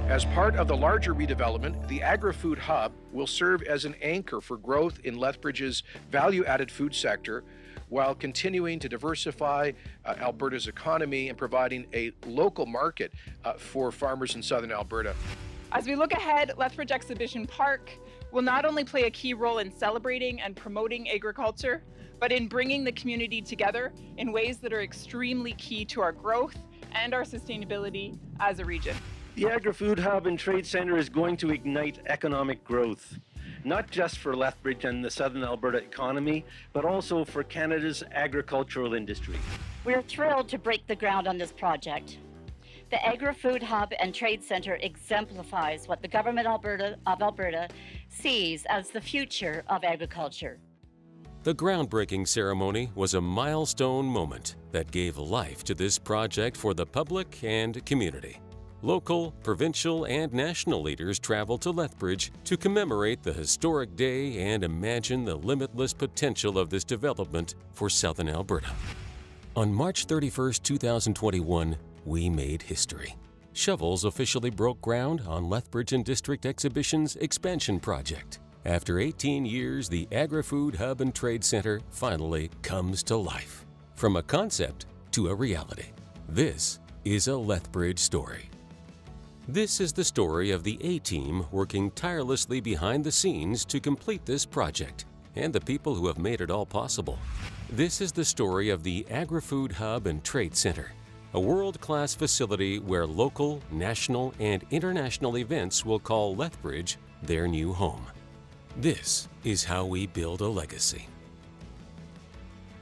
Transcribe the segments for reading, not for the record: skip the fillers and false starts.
As part of the larger redevelopment, the Agri-Food hub will serve as an anchor for growth in Lethbridge's value-added food sector, while continuing to diversify Alberta's economy and providing a local market for farmers in Southern Alberta. As we look ahead, Lethbridge Exhibition Park will not only play a key role in celebrating and promoting agriculture, but in bringing the community together in ways that are extremely key to our growth and our sustainability as a region. The Agri-Food Hub and Trade Centre is going to ignite economic growth, not just for Lethbridge and the Southern Alberta economy, but also for Canada's agricultural industry. We're thrilled to break the ground on this project. The Agri-Food Hub and Trade Centre exemplifies what the Government of Alberta sees as the future of agriculture. The groundbreaking ceremony was a milestone moment that gave life to this project for the public and community. Local, provincial, and national leaders traveled to Lethbridge to commemorate the historic day and imagine the limitless potential of this development for Southern Alberta. On March 31, 2021, we made history. Shovels officially broke ground on Lethbridge and District Exhibition's expansion project. After 18 years, the Agri-Food Hub and Trade Centre finally comes to life. From a concept to a reality. This is a Lethbridge story. This is the story of the A-Team working tirelessly behind the scenes to complete this project, and the people who have made it all possible. This is the story of the Agri-Food Hub and Trade Centre, a world-class facility where local, national, and international events will call Lethbridge their new home. This is how we build a legacy.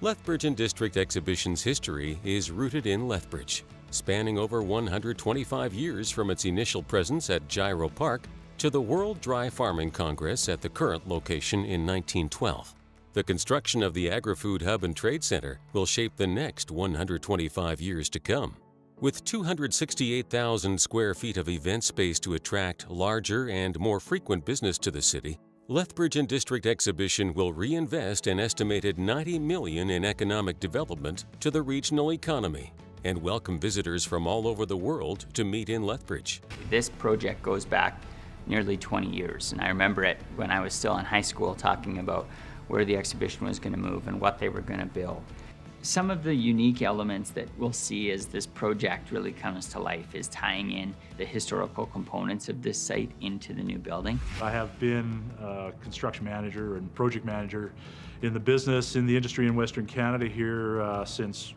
Lethbridge and District Exhibition's history is rooted in Lethbridge, spanning over 125 years from its initial presence at Gyro Park to the World Dry Farming Congress at the current location in 1912. The construction of the Agri-Food Hub and Trade Centre will shape the next 125 years to come. With 268,000 square feet of event space to attract larger and more frequent business to the city, Lethbridge and District Exhibition will reinvest an estimated $90 million in economic development to the regional economy and welcome visitors from all over the world to meet in Lethbridge. This project goes back nearly 20 years, and I remember it when I was still in high school talking about where the exhibition was going to move and what they were going to build. Some of the unique elements that we'll see as this project really comes to life is tying in the historical components of this site into the new building. I have been a construction manager and project manager in the business, in the industry in Western Canada here since,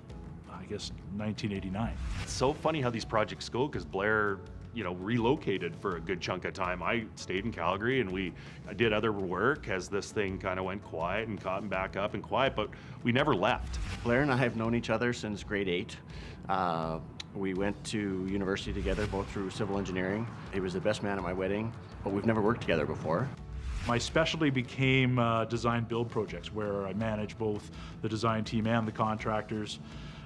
I guess, 1989. It's so funny how these projects go, because Blair relocated for a good chunk of time. I stayed in Calgary and I did other work as this thing kind of went quiet and caught back up and quiet, but we never left. Blair and I have known each other since grade 8. We went to university together, both through civil engineering. He was the best man at my wedding, but we've never worked together before. My specialty became design build projects, where I manage both the design team and the contractors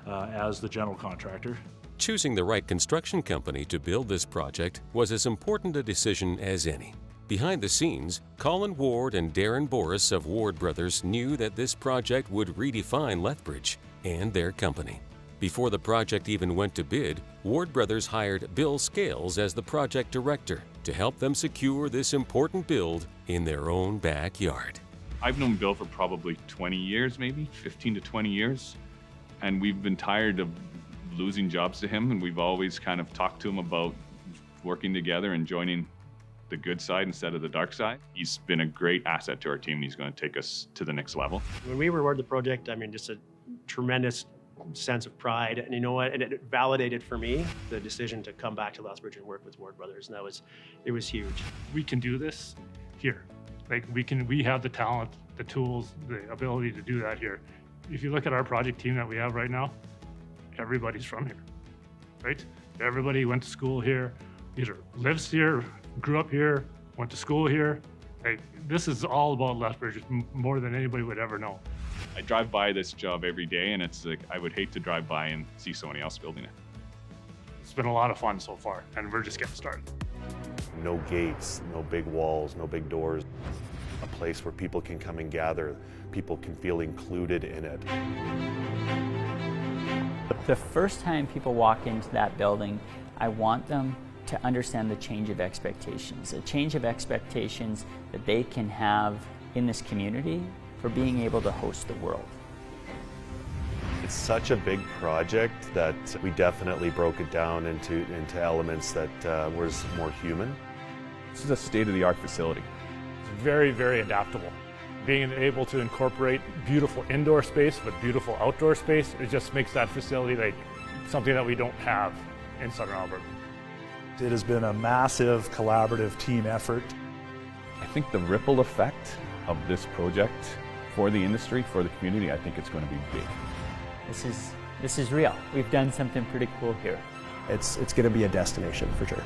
as the general contractor. Choosing the right construction company to build this project was as important a decision as any. Behind the scenes, Colin Ward and Darren Boris of Ward Brothers knew that this project would redefine Lethbridge and their company. Before the project even went to bid, Ward Brothers hired Bill Scales as the project director to help them secure this important build in their own backyard. I've known Bill for probably 20 years, maybe 15 to 20 years, and we've been tired of losing jobs to him, and we've always kind of talked to him about working together and joining the good side instead of the dark side. He's been a great asset to our team, and he's going to take us to the next level. When we awarded the project, just a tremendous sense of pride, and you know what, and it validated for me the decision to come back to Lethbridge and work with Ward Brothers, and it was huge. We can do this here. We have the talent, the tools, the ability to do that here. If you look at our project team that we have right now, everybody's from here, right? Everybody went to school here, either lives here, grew up here, went to school here. This is all about Lethbridge more than anybody would ever know. I drive by this job every day, and it's like I would hate to drive by and see somebody else building it. It's been a lot of fun so far, and we're just getting started. No gates, no big walls, no big doors. A place where people can come and gather, people can feel included in it. The first time people walk into that building, I want them to understand the change of expectations, a change of expectations that they can have in this community for being able to host the world. It's such a big project that we definitely broke it down into elements that was more human. This is a state-of-the-art facility. It's very, very adaptable. Being able to incorporate beautiful indoor space with beautiful outdoor space, it just makes that facility like something that we don't have in Southern Alberta. It has been a massive collaborative team effort. I think the ripple effect of this project for the industry, for the community, I think it's going to be big. This is real. We've done something pretty cool here. It's going to be a destination for sure.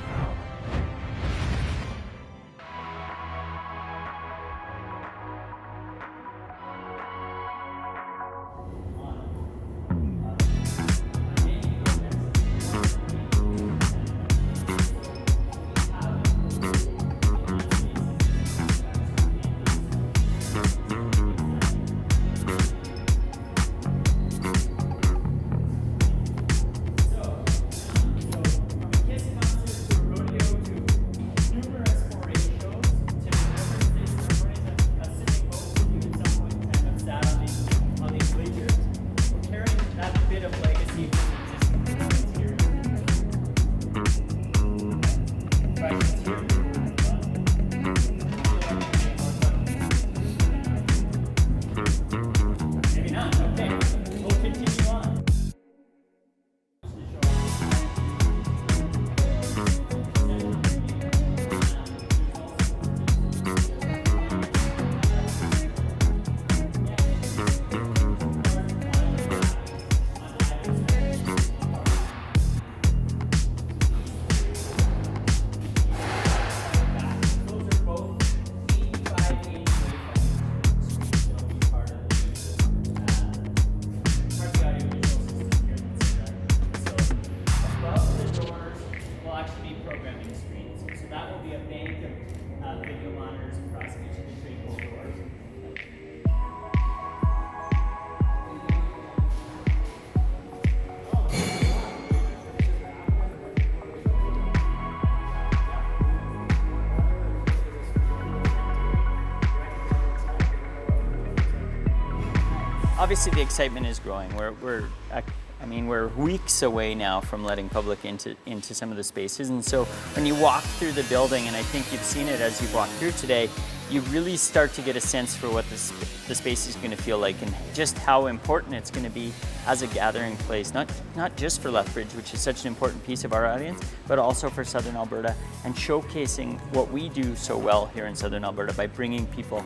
Obviously, the excitement is growing. We're weeks away now from letting public into some of the spaces, and so when you walk through the building, and I think you've seen it as you walk through today, you really start to get a sense for what the space is going to feel like, and just how important it's going to be as a gathering place, not just for Lethbridge, which is such an important piece of our audience, but also for Southern Alberta, and showcasing what we do so well here in Southern Alberta by bringing people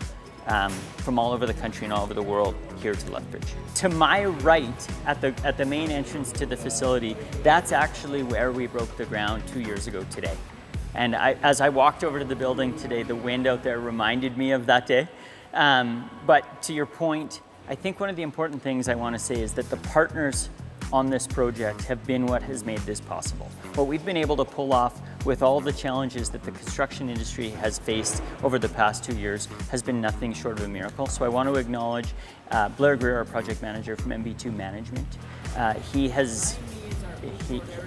from all over the country and all over the world here to Lethbridge. To my right, at the main entrance to the facility, that's actually where we broke the ground 2 years ago today. And as I walked over to the building today, the wind out there reminded me of that day. But to your point, I think one of the important things I want to say is that the partners on this project have been what has made this possible. What we've been able to pull off with all the challenges that the construction industry has faced over the past 2 years has been nothing short of a miracle. So I want to acknowledge Blair Greer, our project manager from MB2 Management. I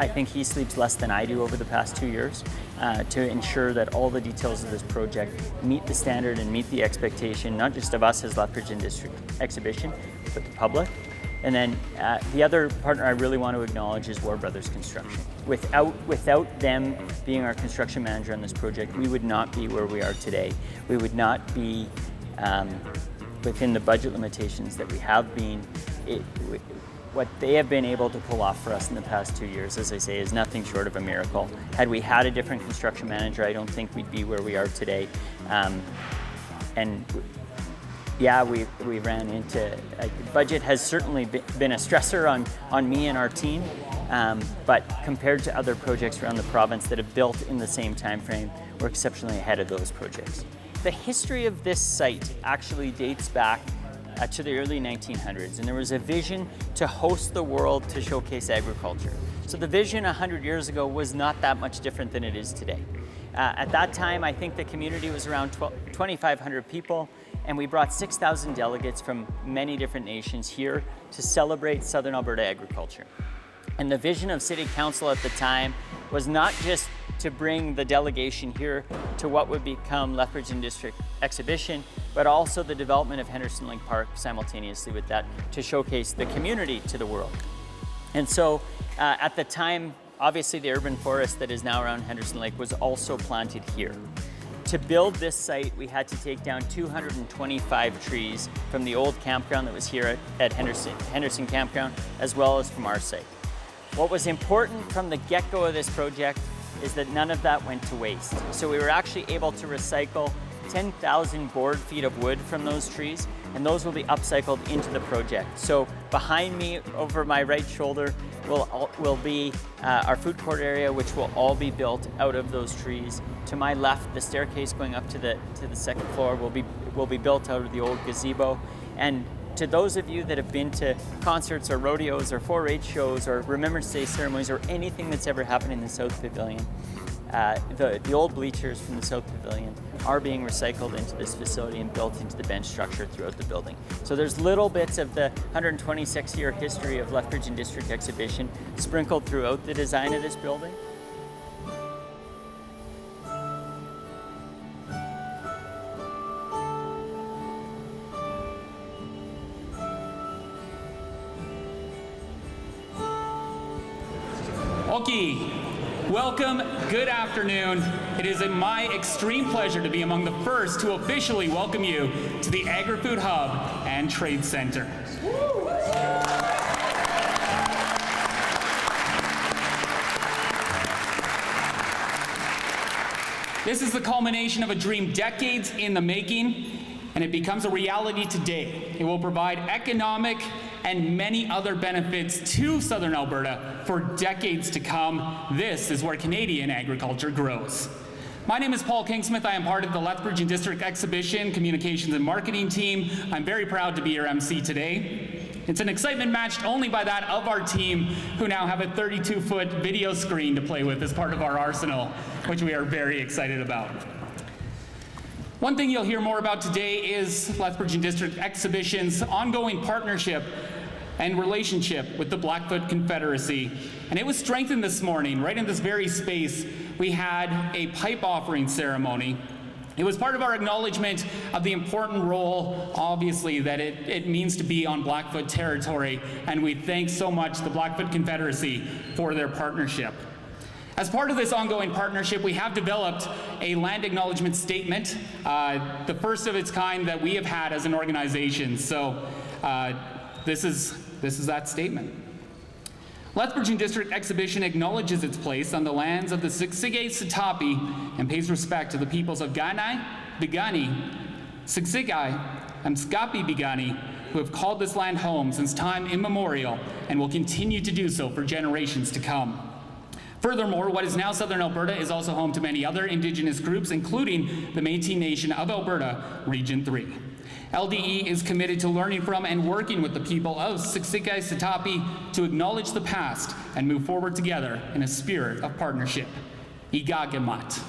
think he sleeps less than I do over the past 2 years to ensure that all the details of this project meet the standard and meet the expectation, not just of us as Lethbridge and District Exhibition, but the public. And then the other partner I really want to acknowledge is Ward Brothers Construction. Without them being our construction manager on this project, we would not be where we are today. We would not be within the budget limitations that we have been. What they have been able to pull off for us in the past 2 years, as I say, is nothing short of a miracle. Had we had a different construction manager, I don't think we'd be where we are today. Yeah, we ran into, budget has certainly been a stressor on me and our team, but compared to other projects around the province that have built in the same time frame, we're exceptionally ahead of those projects. The history of this site actually dates back to the early 1900s, and there was a vision to host the world to showcase agriculture. So the vision 100 years ago was not that much different than it is today. At that time, I think the community was around 2,500 people, and we brought 6,000 delegates from many different nations here to celebrate Southern Alberta agriculture. And the vision of City Council at the time was not just to bring the delegation here to what would become Lethbridge and District Exhibition, but also the development of Henderson Lake Park simultaneously with that to showcase the community to the world. And so at the time, obviously the urban forest that is now around Henderson Lake was also planted here. To build this site, we had to take down 225 trees from the old campground that was here at Henderson Campground, as well as from our site. What was important from the get-go of this project is that none of that went to waste. So we were actually able to recycle 10,000 board feet of wood from those trees, and those will be upcycled into the project. So behind me, over my right shoulder, will be our food court area, which will all be built out of those trees. To my left, the staircase going up to the second floor will be built out of the old gazebo. And to those of you that have been to concerts or rodeos or 4-H shows or Remembrance Day ceremonies or anything that's ever happened in the South Pavilion, the old bleachers from the South Pavilion are being recycled into this facility and built into the bench structure throughout the building. So there's little bits of the 126-year history of Lethbridge and District Exhibition sprinkled throughout the design of this building. Okay, welcome, good afternoon. It is my extreme pleasure to be among the first to officially welcome you to the Agri-Food Hub and Trade Center. This is the culmination of a dream decades in the making, and it becomes a reality today. It will provide economic and many other benefits to Southern Alberta for decades to come. This is where Canadian agriculture grows. My name is Paul Kingsmith. I am part of the Lethbridge and District Exhibition Communications and Marketing team. I'm very proud to be your MC today. It's an excitement matched only by that of our team, who now have a 32-foot video screen to play with as part of our arsenal, which we are very excited about. One thing you'll hear more about today is Lethbridge and District Exhibition's ongoing partnership and relationship with the Blackfoot Confederacy. And it was strengthened this morning. Right in this very space, we had a pipe offering ceremony. It was part of our acknowledgement of the important role, obviously, that it means to be on Blackfoot territory, and we thank so much the Blackfoot Confederacy for their partnership. As part of this ongoing partnership, we have developed a land acknowledgement statement, the first of its kind that we have had as an organization. So this is that statement. Lethbridge and District Exhibition acknowledges its place on the lands of the Siksika-Sitapi and pays respect to the peoples of Kainai, Piikani, Siksika, and Skapi-Piikani, who have called this land home since time immemorial and will continue to do so for generations to come. Furthermore, what is now Southern Alberta is also home to many other Indigenous groups, including the Métis Nation of Alberta, Region 3. LDE is committed to learning from and working with the people of Siksika-Sitapi to acknowledge the past and move forward together in a spirit of partnership. Igagemat.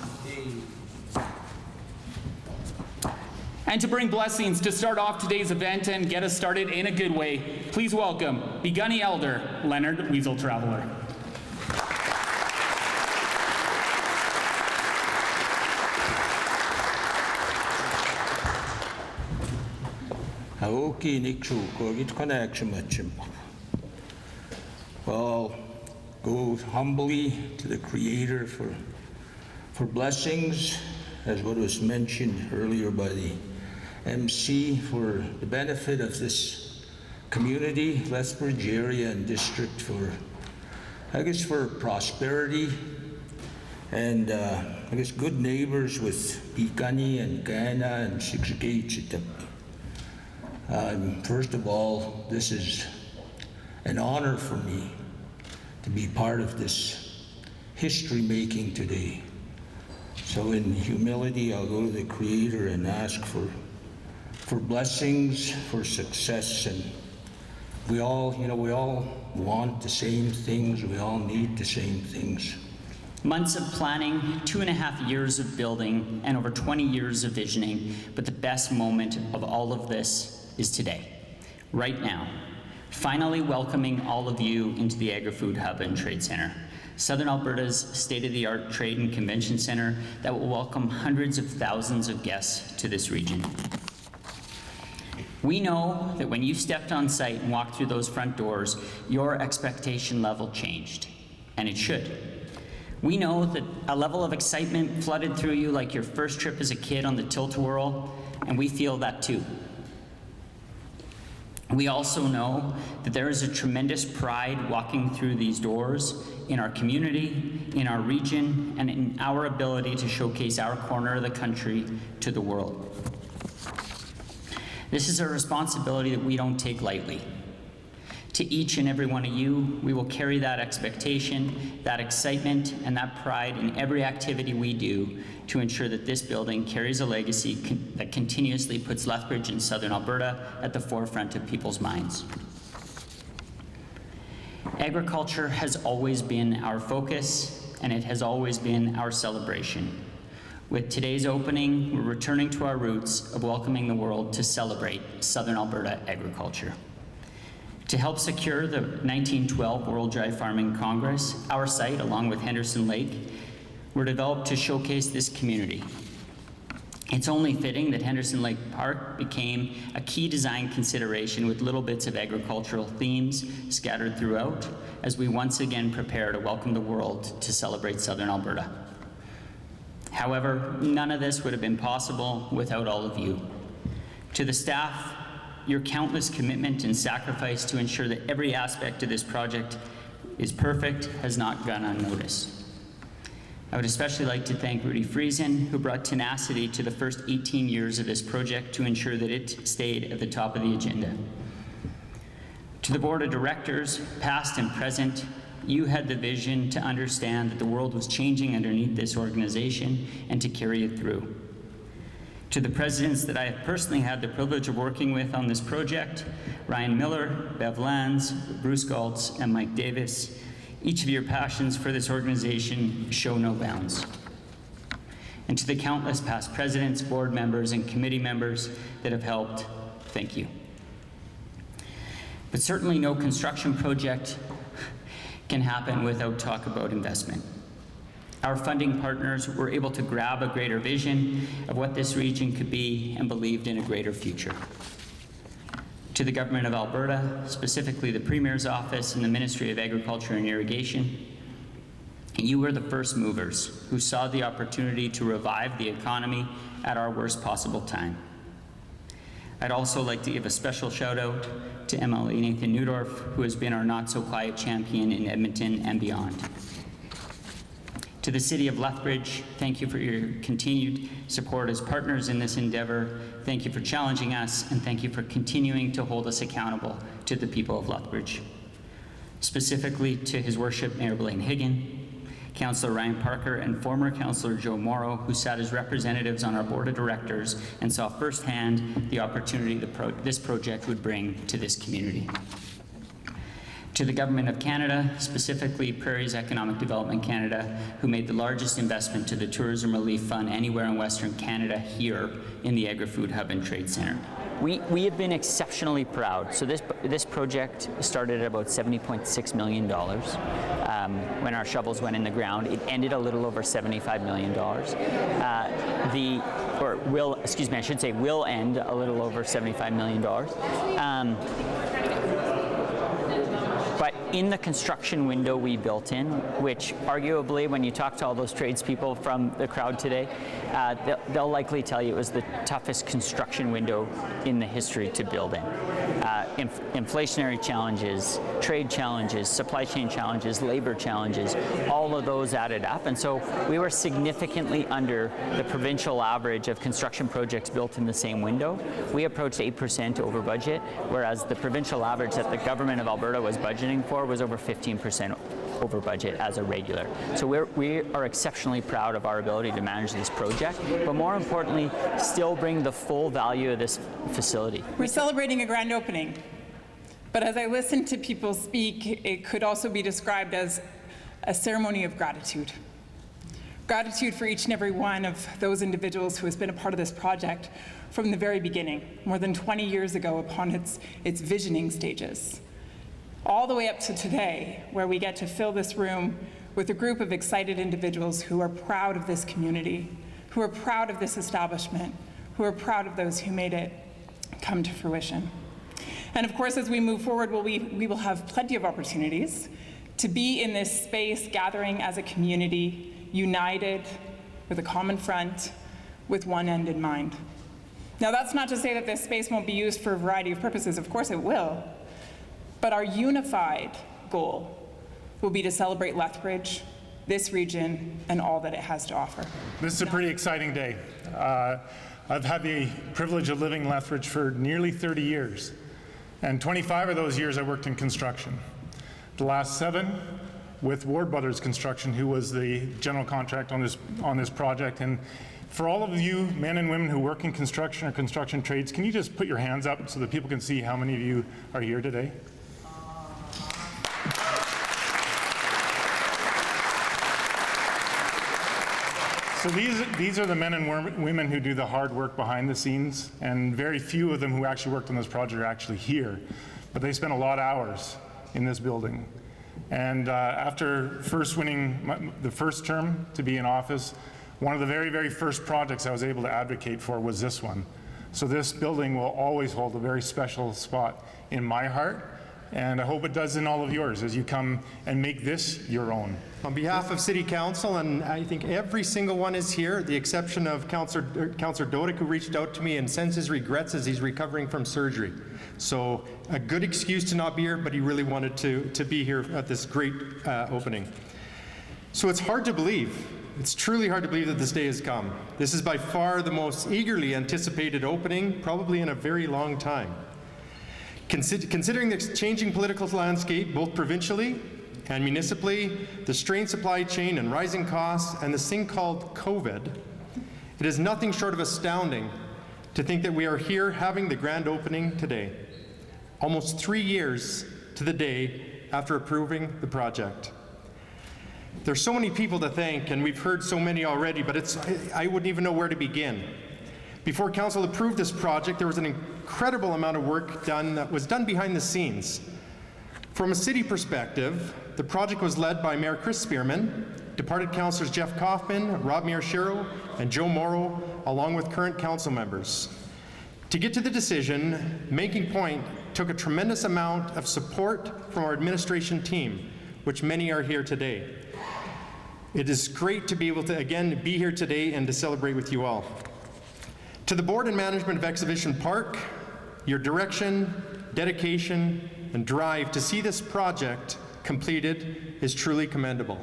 And to bring blessings to start off today's event and get us started in a good way, please welcome Piikani Elder Leonard Weasel Traveler. Well, go humbly to the Creator for blessings, as what was mentioned earlier by the MC, for the benefit of this community, Lethbridge area and district, for, I guess, for prosperity and I guess good neighbors with Piikani and Kainai and Siksika-Sitapi. First of all, this is an honor for me to be part of this history making today. So in humility, I'll go to the Creator and ask for blessings, for success, and we all want the same things, we all need the same things. Months of planning, 2.5 years of building, and over 20 years of visioning, but the best moment of all of this is today, right now. finally welcoming all of you into the Agri-Food Hub and Trade Centre, Southern Alberta's state-of-the-art trade and convention centre that will welcome hundreds of thousands of guests to this region. We know that when you stepped on site and walked through those front doors, your expectation level changed, and it should. We know that a level of excitement flooded through you like your first trip as a kid on the tilt-a-whirl, and we feel that too. We also know that there is a tremendous pride walking through these doors in our community, in our region, and in our ability to showcase our corner of the country to the world. This is a responsibility that we don't take lightly. To each and every one of you, we will carry that expectation, that excitement, and that pride in every activity we do to ensure that this building carries a legacy that continuously puts Lethbridge and Southern Alberta at the forefront of people's minds. Agriculture has always been our focus, and it has always been our celebration. With today's opening, we're returning to our roots of welcoming the world to celebrate Southern Alberta agriculture. To help secure the 1912 World Dry Farming Congress, our site, along with Henderson Lake, were developed to showcase this community. It's only fitting that Henderson Lake Park became a key design consideration with little bits of agricultural themes scattered throughout as we once again prepare to welcome the world to celebrate Southern Alberta. However, none of this would have been possible without all of you. To the staff, your countless commitment and sacrifice to ensure that every aspect of this project is perfect has not gone unnoticed. I would especially like to thank Rudy Friesen, who brought tenacity to the first 18 years of this project to ensure that it stayed at the top of the agenda. To the board of directors, past and present, you had the vision to understand that the world was changing underneath this organization and to carry it through. To the presidents that I have personally had the privilege of working with on this project, Ryan Miller, Bev Lanz, Bruce Galtz, and Mike Davis, each of your passions for this organization show no bounds. And to the countless past presidents, board members, and committee members that have helped, thank you. But certainly no construction project can happen without talk about investment. Our funding partners were able to grab a greater vision of what this region could be and believed in a greater future. To the Government of Alberta, specifically the Premier's Office and the Ministry of Agriculture and Irrigation, you were the first movers who saw the opportunity to revive the economy at our worst possible time. I'd also like to give a special shout out to MLA Nathan Neudorf, who has been our not-so-quiet champion in Edmonton and beyond. To the City of Lethbridge, thank you for your continued support as partners in this endeavor. Thank you for challenging us, and thank you for continuing to hold us accountable to the people of Lethbridge. Specifically to His Worship Mayor Blaine Higgin, Councillor Ryan Parker, and former Councillor Joe Morrow, who sat as representatives on our board of directors and saw firsthand the opportunity this project would bring to this community. To the Government of Canada, specifically Prairie's Economic Development Canada, who made the largest investment to the Tourism Relief Fund anywhere in Western Canada here in the Agri-Food Hub and Trade Centre. We have been exceptionally proud. So this project started at about $70.6 million when our shovels went in the ground. It ended a little over $75 million. Will end a little over $75 million. But in the construction window we built in, which arguably when you talk to all those tradespeople from the crowd today, they'll likely tell you it was the toughest construction window in the history to build in. Inflationary challenges, trade challenges, supply chain challenges, labor challenges, all of those added up. And so we were significantly under the provincial average of construction projects built in the same window. We approached 8% over budget, whereas the provincial average that the Government of Alberta was budgeting for was over 15% over budget as a regular. So we are exceptionally proud of our ability to manage this project, but more importantly, still bring the full value of this facility. We're celebrating a grand opening, but as I listen to people speak, it could also be described as a ceremony of gratitude. Gratitude for each and every one of those individuals who has been a part of this project from the very beginning, more than 20 years ago upon its visioning stages. all the way up to today, where we get to fill this room with a group of excited individuals who are proud of this community, who are proud of this establishment, who are proud of those who made it come to fruition. And of course, as we move forward, we will have plenty of opportunities to be in this space, gathering as a community, united with a common front, with one end in mind. Now, that's not to say that this space won't be used for a variety of purposes. Of course it will. But our unified goal will be to celebrate Lethbridge, this region, and all that it has to offer. This is a pretty exciting day. I've had the privilege of living in Lethbridge for nearly 30 years. And 25 of those years I worked in construction. The last 7 with Ward Brothers Construction, who was the general contract on this project. And for all of you men and women who work in construction or construction trades, can you just put your hands up so that people can see how many of you are here today? So these are the men and women who do the hard work behind the scenes, and very few of them who actually worked on this project are actually here. But they spent a lot of hours in this building. And after first winning the first term to be in office, one of the very, very first projects I was able to advocate for was this one. So this building will always hold a very special spot in my heart, and I hope it does in all of yours as you come and make this your own. On behalf of City Council, and I think every single one is here, the exception of Councillor Dodick, who reached out to me and sends his regrets as he's recovering from surgery. So a good excuse to not be here, but he really wanted to be here at this great opening. So it's hard to believe. It's truly hard to believe that this day has come. This is by far the most eagerly anticipated opening, probably in a very long time. Considering the changing political landscape, both provincially and municipally, the strained supply chain and rising costs, and this thing called COVID, it is nothing short of astounding to think that we are here having the grand opening today, almost 3 years to the day after approving the project. There's so many people to thank, and we've heard so many already, but I wouldn't even know where to begin. Before Council approved this project, there was an incredible amount of work that was done behind the scenes. From a city perspective, the project was led by Mayor Chris Spearman, departed councillors Jeff Kaufman, Rob Miyashiro, and Joe Morrow, along with current council members. To get to the decision-making point took a tremendous amount of support from our administration team, which many are here today. It is great to be able to again be here today and to celebrate with you all. To the board and management of Exhibition Park, your direction, dedication, and drive to see this project completed is truly commendable.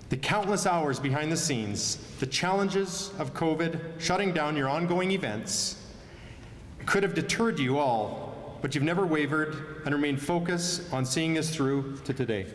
The countless hours behind the scenes, the challenges of COVID shutting down your ongoing events, could have deterred you all, but you've never wavered and remained focused on seeing this through to today.